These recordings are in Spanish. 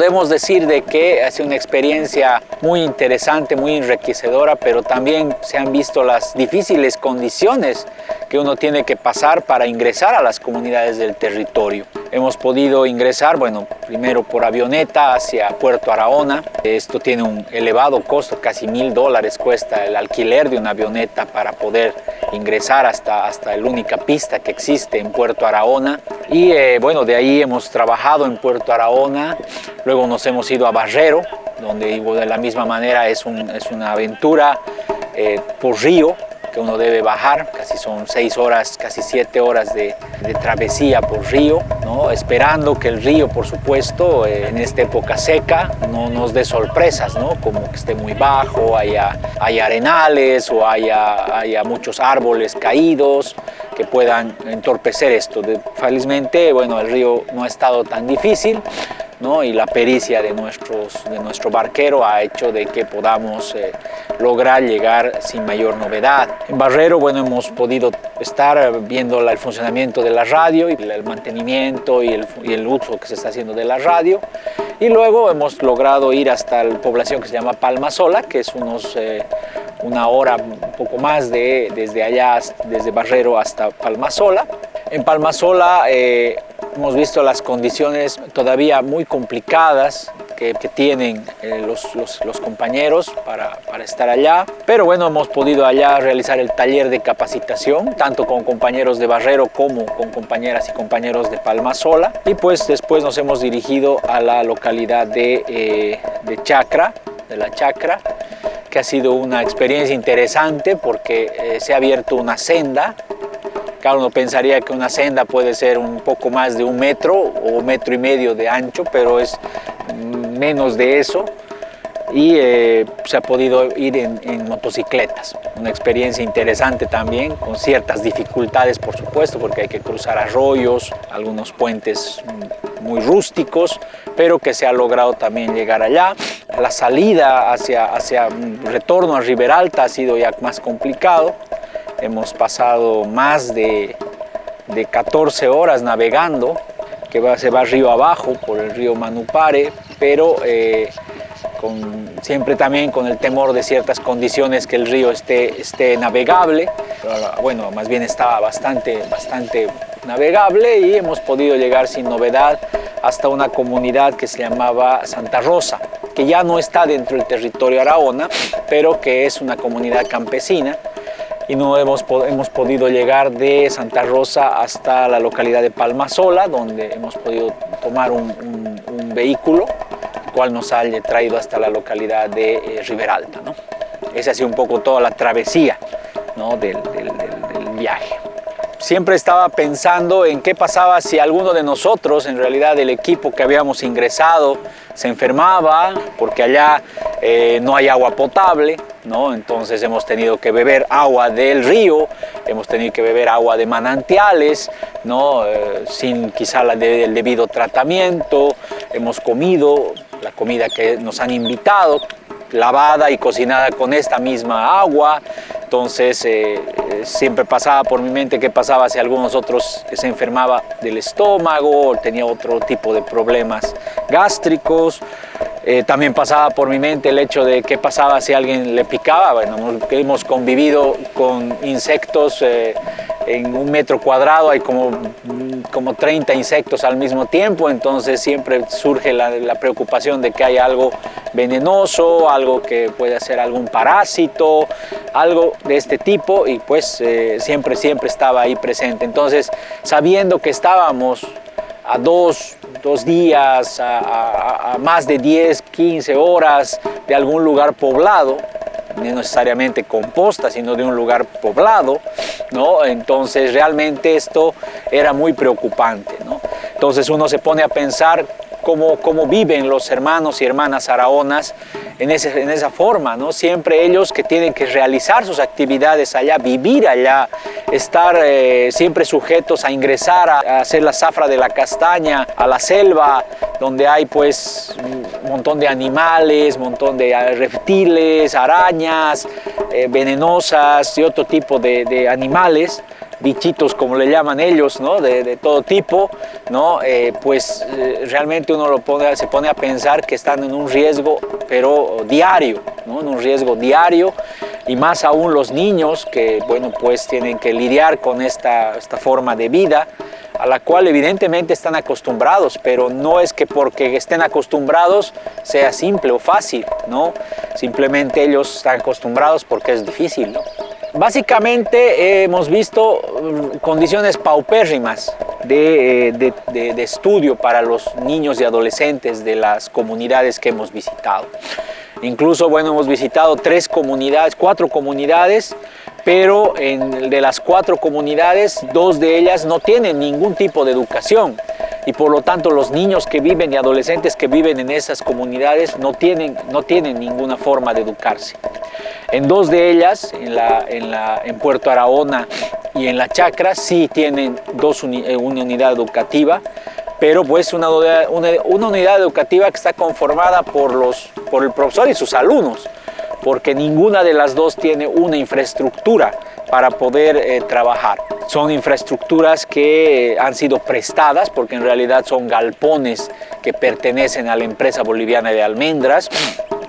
Podemos decir de que ha sido una experiencia muy interesante, muy enriquecedora, pero también se han visto las difíciles condiciones que uno tiene que pasar para ingresar a las comunidades del territorio. Hemos podido ingresar, bueno, primero por avioneta hacia Puerto Arahona. Esto tiene un elevado costo, casi $1000 cuesta el alquiler de una avioneta para poder ingresar hasta la única pista que existe en Puerto Arahona. Y bueno, de ahí hemos trabajado en Puerto Arahona, luego nos hemos ido a Barrero, donde de la misma manera es una aventura por río, que uno debe bajar, casi son 6 horas, casi 7 horas de travesía por río, ¿no? Esperando que el río, por supuesto, en esta época seca, no nos dé sorpresas, ¿no? Como que esté muy bajo, haya arenales o haya muchos árboles caídos que puedan entorpecer esto. Felizmente, bueno, el río no ha estado tan difícil, ¿no? Y la pericia de nuestro barquero ha hecho de que podamos lograr llegar sin mayor novedad. En Barrero, bueno, hemos podido estar viendo el funcionamiento de la radio y el mantenimiento y el uso que se está haciendo de la radio. Y luego hemos logrado ir hasta la población que se llama Palmasola, que es una hora, un poco más desde allá, desde Barrero hasta Palmasola. En Palmasola hemos visto las condiciones todavía muy complicadas que tienen los compañeros para estar allá. Pero bueno, hemos podido allá realizar el taller de capacitación, tanto con compañeros de Barrero como con compañeras y compañeros de Palmasola. Y pues después nos hemos dirigido a la localidad de La Chacra, que ha sido una experiencia interesante porque se ha abierto una senda. Claro, uno pensaría que una senda puede ser un poco más de 1 metro o 1,5 metros de ancho, pero es menos de eso. Y se ha podido ir en motocicletas. Una experiencia interesante también, con ciertas dificultades, por supuesto, porque hay que cruzar arroyos, algunos puentes muy rústicos, pero que se ha logrado también llegar allá. La salida hacia retorno a Riberalta ha sido ya más complicado. Hemos pasado más de 14 horas navegando, que se va río abajo por el río Manupare, pero siempre también con el temor de ciertas condiciones que el río esté navegable. Bueno, más bien estaba bastante navegable y hemos podido llegar sin novedad hasta una comunidad que se llamaba Santa Rosa, que ya no está dentro del territorio Arahona, pero que es una comunidad campesina. Y no hemos podido llegar de Santa Rosa hasta la localidad de Palmasola, donde hemos podido tomar un vehículo, el cual nos ha traído hasta la localidad de Riberalta, ¿no? Esa ha sido un poco toda la travesía, ¿no? del viaje. Siempre estaba pensando en qué pasaba si alguno de nosotros, en realidad del equipo que habíamos ingresado, se enfermaba, porque allá no hay agua potable, ¿no? Entonces hemos tenido que beber agua del río, hemos tenido que beber agua de manantiales, ¿no? Sin quizá el debido tratamiento. Hemos comido la comida que nos han invitado, lavada y cocinada con esta misma agua. Entonces siempre pasaba por mi mente qué pasaba si algunos otros se enfermaba del estómago o tenía otro tipo de problemas gástricos. También pasaba por mi mente el hecho de qué pasaba si alguien le picaba. Bueno, hemos convivido con insectos, en 1 metro cuadrado hay como 30 insectos al mismo tiempo, entonces siempre surge la preocupación de que hay algo venenoso, algo que puede ser algún parásito, algo de este tipo, y pues siempre estaba ahí presente. Entonces, sabiendo que estábamos a dos días, a más de 10, 15 horas de algún lugar poblado, no necesariamente con posta, sino de un lugar poblado, ¿no? Entonces realmente esto era muy preocupante, ¿no? Entonces uno se pone a pensar cómo viven los hermanos y hermanas arahonas en esa forma, ¿no? Siempre ellos que tienen que realizar sus actividades allá, vivir allá, estar siempre sujetos a ingresar a hacer la zafra de la castaña, a la selva, donde hay pues montón de animales, montón de reptiles, arañas venenosas y otro tipo de animales, bichitos como le llaman ellos, ¿no? de todo tipo, ¿no? Realmente uno se pone a pensar que están en un riesgo, pero diario, ¿no? En un riesgo diario, y más aún los niños que, bueno, pues tienen que lidiar con esta forma de vida, a la cual evidentemente están acostumbrados, pero no es que porque estén acostumbrados sea simple o fácil, ¿no? Simplemente ellos están acostumbrados porque es difícil, ¿no? Básicamente hemos visto condiciones paupérrimas de estudio para los niños y adolescentes de las comunidades que hemos visitado. Incluso, bueno, hemos visitado 4 comunidades, pero de las 4 comunidades, 2 de ellas no tienen ningún tipo de educación, y por lo tanto los niños que viven y adolescentes que viven en esas comunidades no tienen ninguna forma de educarse. En 2 de ellas, en Puerto Arahona y en La Chacra, sí tienen una unidad educativa, pero pues una unidad educativa que está conformada por el profesor y sus alumnos, porque ninguna de las 2 tiene una infraestructura para poder trabajar. Son infraestructuras que han sido prestadas, porque en realidad son galpones que pertenecen a la empresa boliviana de almendras,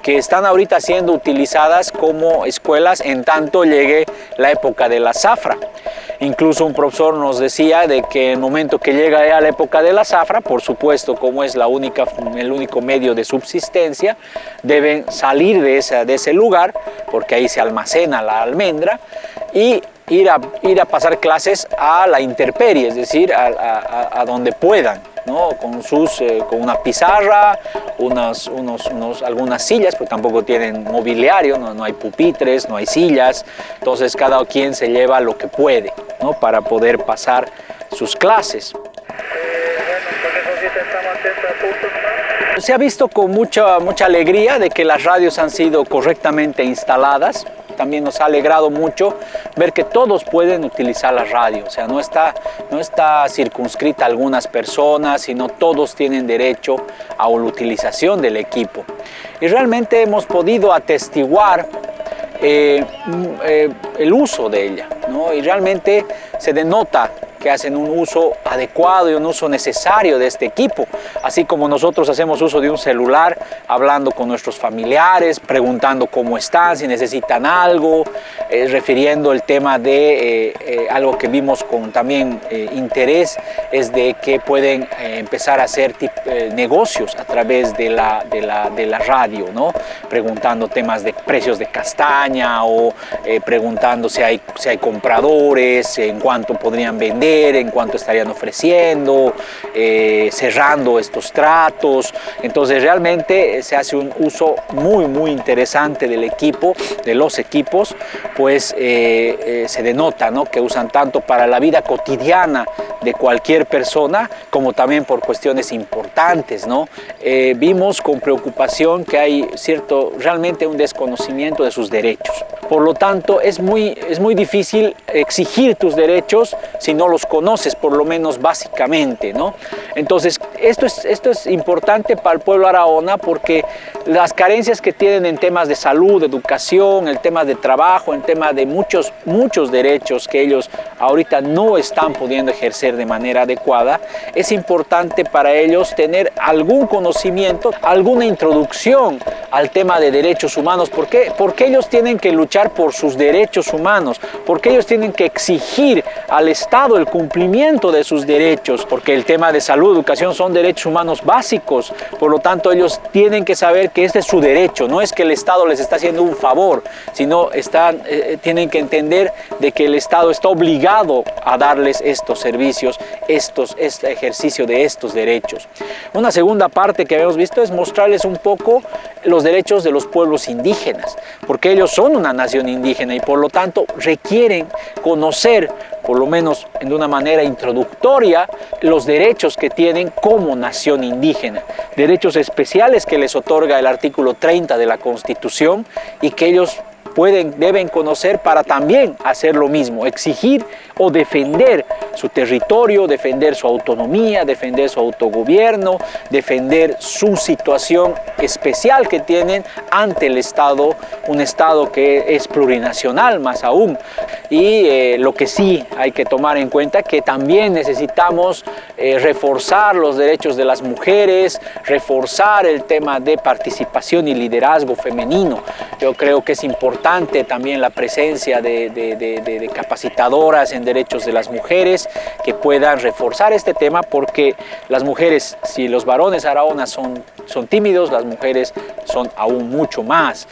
que están ahorita siendo utilizadas como escuelas en tanto llegue la época de la zafra. Incluso un profesor nos decía de que en el momento que llega ya la época de la zafra, por supuesto, como es el único medio de subsistencia, deben salir de ese lugar, porque ahí se almacena la almendra, y ir a pasar clases a la intemperie, es decir, a donde puedan, ¿no? Con una pizarra, algunas sillas, porque tampoco tienen mobiliario, no hay pupitres, no hay sillas, entonces cada quien se lleva lo que puede, ¿no? Para poder pasar sus clases. Se ha visto con mucha alegría de que las radios han sido correctamente instaladas. También nos ha alegrado mucho ver que todos pueden utilizar la radio, o sea, no está circunscrita a algunas personas, sino todos tienen derecho a la utilización del equipo. Y realmente hemos podido atestiguar el uso de ella, ¿no? Y realmente se denota que hacen un uso adecuado y un uso necesario de este equipo, así como nosotros hacemos uso de un celular hablando con nuestros familiares, preguntando cómo están, si necesitan algo, refiriendo el tema de algo que vimos con también interés, es de que pueden empezar a hacer negocios a través de la radio, ¿no? Preguntando temas de precios de castaña o preguntando si hay compradores, en cuánto podrían vender, en cuánto estarían ofreciendo, cerrando estos tratos. Entonces realmente se hace un uso muy interesante del equipo, de los equipos, pues se denota, ¿no? Que usan tanto para la vida cotidiana de cualquier persona como también por cuestiones importantes, ¿no? Vimos con preocupación que hay realmente un desconocimiento de sus derechos. Por lo tanto, es muy difícil exigir tus derechos si no los conoces, por lo menos básicamente, ¿no? Entonces, esto es importante para el pueblo Arahona, porque las carencias que tienen en temas de salud, educación, el tema de trabajo, en tema de muchos derechos que ellos ahorita no están pudiendo ejercer de manera adecuada, es importante para ellos tener algún conocimiento, alguna introducción al tema de derechos humanos. ¿Por qué? Porque ellos tienen que luchar por sus derechos humanos, porque ellos tienen que exigir al Estado el cumplimiento de sus derechos, porque el tema de salud, educación son derechos humanos básicos. Por lo tanto, ellos tienen que saber que este es su derecho, no es que el Estado les está haciendo un favor, sino tienen que entender de que el Estado está obligado a darles estos servicios, este ejercicio de estos derechos. Una segunda parte que habíamos visto es mostrarles un poco los derechos de los pueblos indígenas, porque ellos son una nación indígena y por lo tanto requieren conocer, por lo menos de una manera introductoria, los derechos que tienen como nación indígena, derechos especiales que les otorga el artículo 30 de la Constitución y que ellos deben conocer para también hacer lo mismo, exigir o defender su territorio, defender su autonomía, defender su autogobierno, defender su situación especial que tienen ante el Estado, un Estado que es plurinacional más aún. Y lo que sí hay que tomar en cuenta que también necesitamos reforzar los derechos de las mujeres, reforzar el tema de participación y liderazgo femenino. Yo creo que es importante también la presencia de capacitadoras en derechos de las mujeres que puedan reforzar este tema, porque las mujeres, si los varones araonas son tímidos, las mujeres son aún mucho más.